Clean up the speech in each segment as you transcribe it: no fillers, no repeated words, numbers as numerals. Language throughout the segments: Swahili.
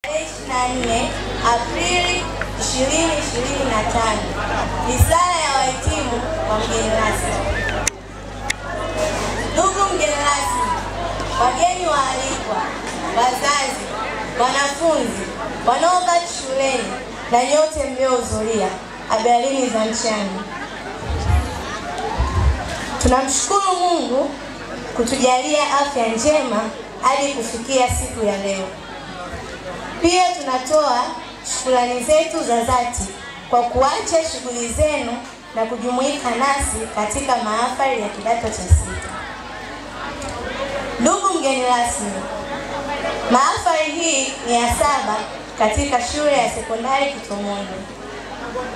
24 Aprili 2025 ni sala ya wahitimu wa mgeni rasmi. Ndugu mgeni rasmi, wageni waalikwa, wazazi, wanafunzi, wanaobaki shuleni na nyote mliohudhuria, habarini za mchana. Tunamshukuru Mungu kutujalia afya njema hadi kufikia siku ya leo. Pia tunatoa shukrani zetu za dhati kwa kuacha shughuli zenu na kujumuika nasi katika mahafali ya kidato cha 6. Ndugu mgeni rasmi, mahafali hii ni ya 7 katika shule ya sekondari Kitomondo.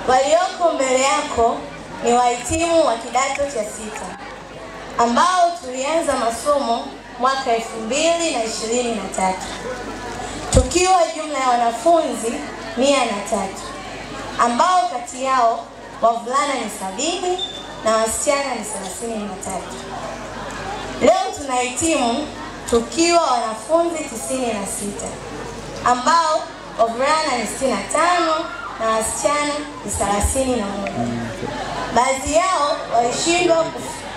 Walioko mbele yako ni wahitimu wa kidato cha 6 ambao tulianza masomo mwaka 2023 tukiwa jumla ya wanafunzi 103 ambao kati yao wavulana ni 70 na wasichana ni 33. Leo tunahitimu tukiwa wanafunzi 96 ambao wavulana ni 65 na wasichana ni 31. Baadhi yao walishindwa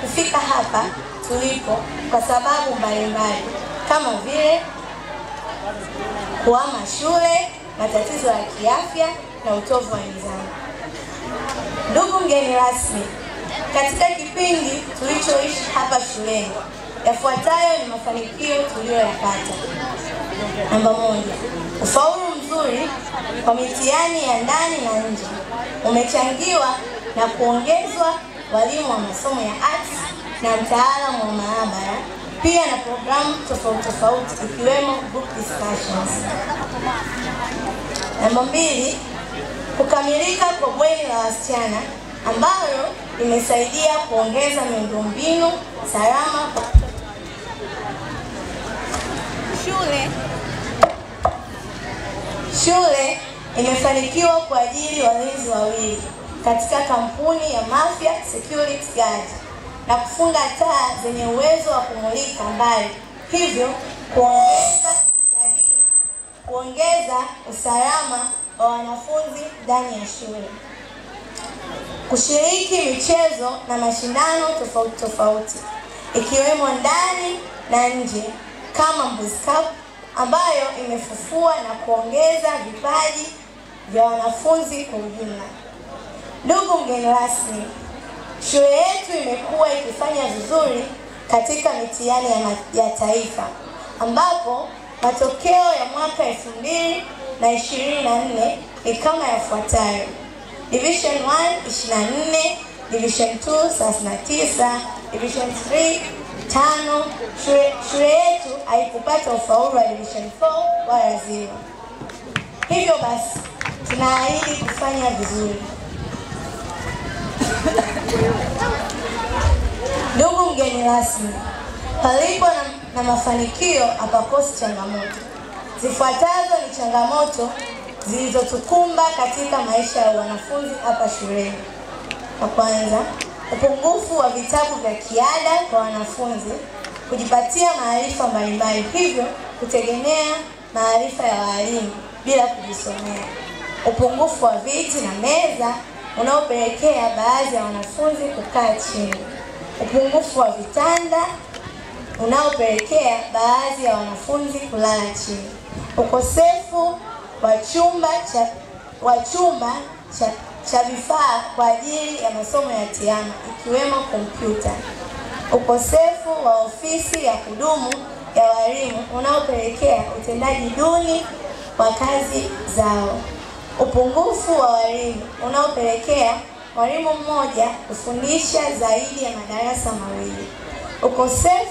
kufika hapa tulipo kwa sababu mbalimbali kama vile kuhama shule, matatizo ya kiafya na utovu wa nidhamu. Ndugu mgeni rasmi, katika kipindi tulichoishi hapa shuleni, yafuatayo ni mafanikio tuliyoyapata. Namba 1, ufaulu mzuri kwa mitihani ya ndani na nje umechangiwa na kuongezwa walimu wa masomo ya arts na mtaalamu wa maabara, pia na programu tofauti ikiwemo group discussions. Namba 2, kukamilika kwa bweni la wasichana ambalo limesaidia kuongeza miundombinu salama kwa shule imefanikiwa kuajiri walinzi 2 katika kampuni ya Mafia Security Guard na kufunga taa zenye uwezo wa kumulika mbali, hivyo kuongeza usalama wa wanafunzi ndani ya shule. Kushiriki michezo na mashindano tofauti ikiwemo ndani na nje kama Mbuzi Cup ambayo imefufua na kuongeza vipaji vya wanafunzi kwa ujumla. Ndugu mgeni rasmi, shule yetu imekuwa ikifanya vizuri katika mitihani ya taifa ambapo matokeo ya mwaka 2024 ni kama yafuatayo: Division 1 24, Division 2 39, Division 3 5. Shule yetu haikupata ufaulu wa Division 4 wala 0. Hivyo basi tunaahidi kufanya vizuri. Ndugu mgeni rasmi, palipo na mafanikio hapakosi changamoto. Zifuatazo ni changamoto zilizotukumba katika maisha ya wanafunzi hapa shuleni. Kwa kwanza, upungufu wa vitabu vya kiada kwa wanafunzi kujipatia maarifa mbalimbali, hivyo kutegemea maarifa ya walimu bila kujisomea. Upungufu wa viti na meza unaopelekea baadhi ya wanafunzi kukaa chini. Upungufu wa vitanda unaopelekea baadhi ya wanafunzi kulala chini. Ukosefu wa chumba cha vifaa kwa ajili ya masomo ya tehama ikiwemo kompyuta. Ukosefu wa ofisi ya kudumu ya walimu unaopelekea utendaji duni wa kazi zao. Upungufu wa walimu unaopelekea mwalimu mmoja kufundisha zaidi ya madarasa 2.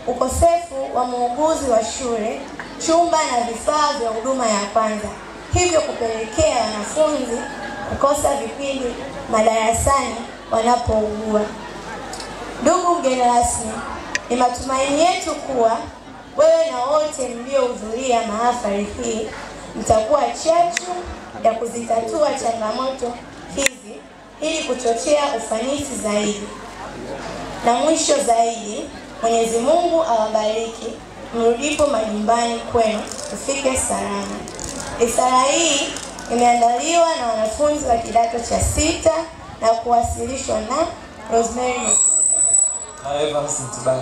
Ukosefu wa muuguzi wa shule, chumba na vifaa vya huduma ya kwanza, hivyo kupelekea wanafunzi kukosa vipindi madarasani wanapougua. Ndugu mgeni rasmi, ni matumaini yetu kuwa wewe na wote mliohudhuria mahafali hii mtakuwa chachu ya kuzitatua changamoto hizi ili kuchochea ufanisi zaidi. Na mwisho zaidi, Mwenyezi Mungu awabariki mrudipo majumbani kwenu, ufike salama. Risala hii imeandaliwa na wanafunzi wa kidato cha 6 na kuwasilishwa na Rosemary na Evans Ntibani.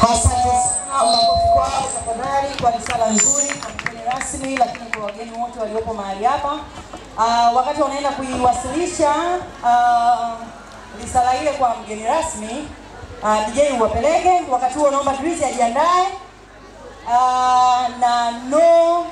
Asante sana makofi kwao tafadhali kwa risala nzuri kwa mgeni rasmi, lakini kwa wageni wote waliopo mahali hapa. Wakati wanaenda kuiwasilisha risala ile kwa mgeni rasmi, DJ uwapeleke. Wakati huo naomba Drizzy ajiandae na no